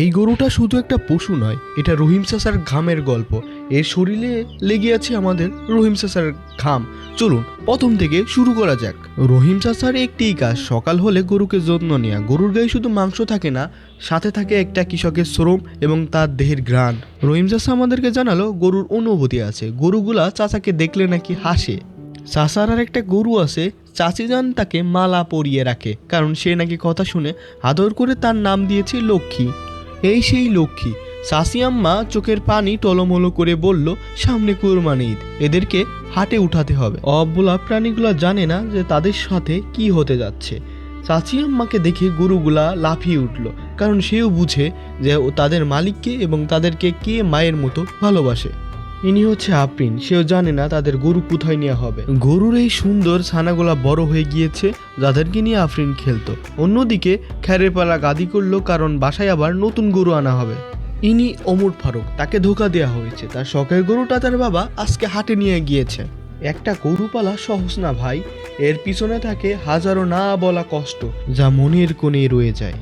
এই গরুটা শুধু একটা পশু নয়, এটা রহিম চাচার ঘামের গল্প। এর শরীরে লেগে আছে আমাদের রহিম চাচার ঘাম। চলুন প্রথম থেকে শুরু করা যাক। রহিম চাচার একটিই কাজ, সকাল হলে গরুকে যত্ন নেওয়া। গরুর গায়ে শুধু মাংস থাকে না, সাথে থাকে একটা কৃষকের শ্রম এবং তার দেহের ঘ্রাণ। রহিম চাচা আমাদেরকে জানালো গরুর অনুভূতি আছে, গরুগুলা চাচাকে দেখলে নাকি হাসে। চাচার আর একটা গরু আছে, চাচিজান তাকে মালা পরিয়ে রাখে, কারণ সে নাকি কথা শুনে। আদর করে তার নাম দিয়েছে লক্ষ্মী। এই সেই লক্ষ্মী। চাচি আম্মা চোখের পানি টলমলো করে বলল, সামনে কুরবানি ঈদ, এদেরকে হাটে উঠাতে হবে। অবলা প্রাণীগুলা জানে না যে তাদের সাথে কি হতে যাচ্ছে। চাচি আম্মাকে দেখে গরুগুলা লাফিয়ে উঠল, কারণ সেও বুঝে যে তাদের মালিককে এবং তাদেরকে কে মায়ের মতো ভালোবাসে। ইনি হচ্ছে আফরিন, সেও জানে না তাদের গরু কোথায় নেওয়া হবে। গরুর এই সুন্দর ছানাগুলা বড় হয়ে গিয়েছে, যাদেরকে নিয়ে আফরিন খেলতো। অন্যদিকে খ্যারের পালা গাদি করলো, কারণ বাসায় আবার নতুন গরু আনা হবে। ইনি ওমর ফারুক, তাকে ধোকা দেওয়া হয়েছে। তার শখের গরুটা তার বাবা আজকে হাটে নিয়ে গিয়েছে। একটা গরু পালা সহজ না ভাই, এর পিছনে থাকে হাজারো না বলা কষ্ট, যা মনের কোণে রয়ে যায়।